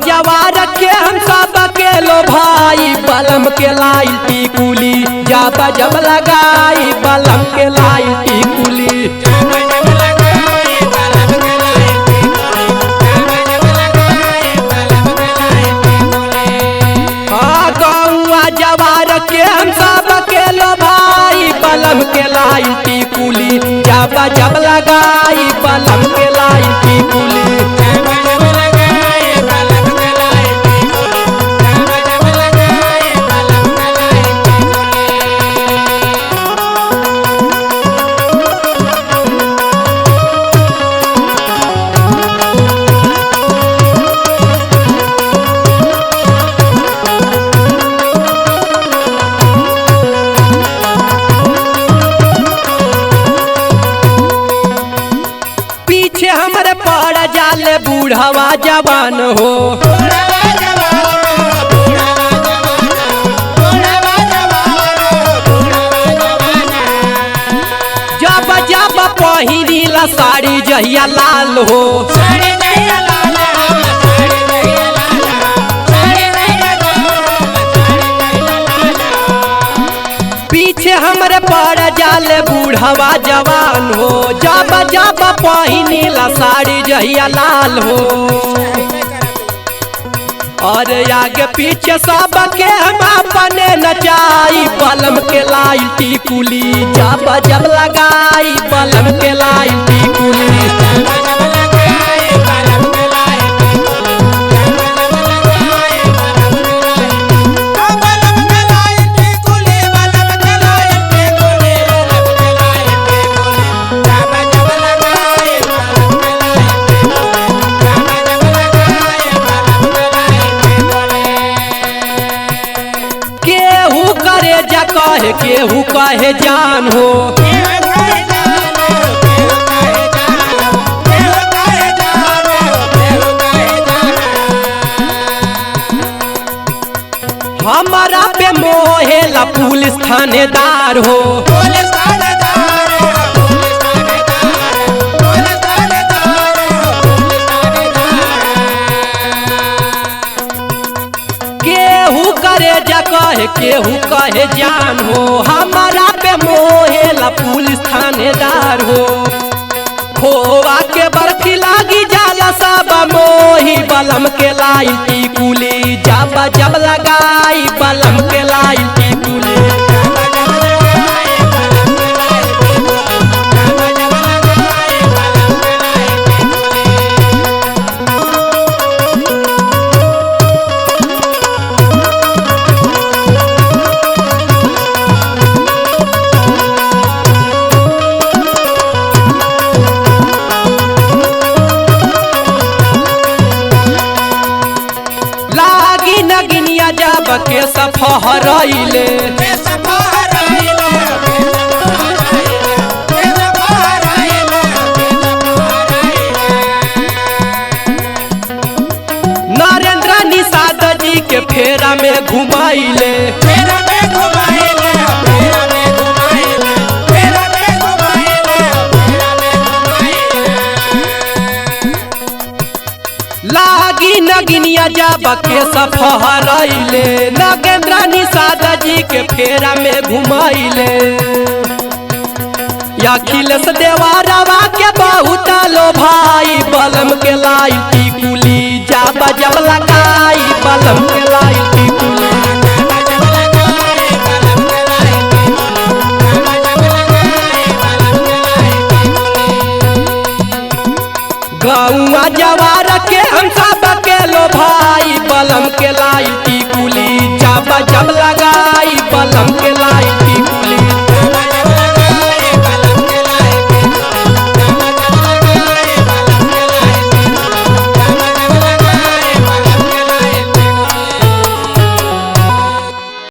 जवार के हम सब के लो भाई बलम के लाई टिकुली जब जब लगाई बलम के लाई टिकुली। गौआ जवार के हम सब के लो भाई बलम के लाई टिकुली जब जब लगाई बलम के लाई टिकुली। पीछे हमारे पड़ जाले बूढ़वा जवान हो, जब जब पहिरीला साड़ी जहिया लाल हो। पीछे हमरे पड़ जाले बूढ़वा जवान हो, जब जब पहिनीला साड़ी जहिया लाल हो। और आगे पीछे सब के हम अपने नचाई बलम के लाई टिकुली जब जब लगाई बलम के लाई टिकुली। केहू कहे जान हो, हमारा पे मोहेला पुलिस थानेदार हो। केहू करे जा कहे केहू कहे जान हो, हमारा पे मोहेला पुलिस थानेदार हो। खोवा के बर्फी लागी जाला सब मोही बलम के लाई टिकुली जब जब लगाई बलम के लाई टिकुली। लागी नगिनिया जब के सफहरइले नरेंद्र निषाद जी के फेरा में घुमाइले। लागी नगिनिया जब के सफहरइले नगेंद्र निषाद जी के फेरा में घुमाइले। अखिलेश देवारवा के बहुत लो भाई बलम के लाई टिकुली जब जब लगाई बलम के लाई टिकुली। गौआ जवार के हम सब के लो भाई बलम के लाई टिकुली जब जब लगा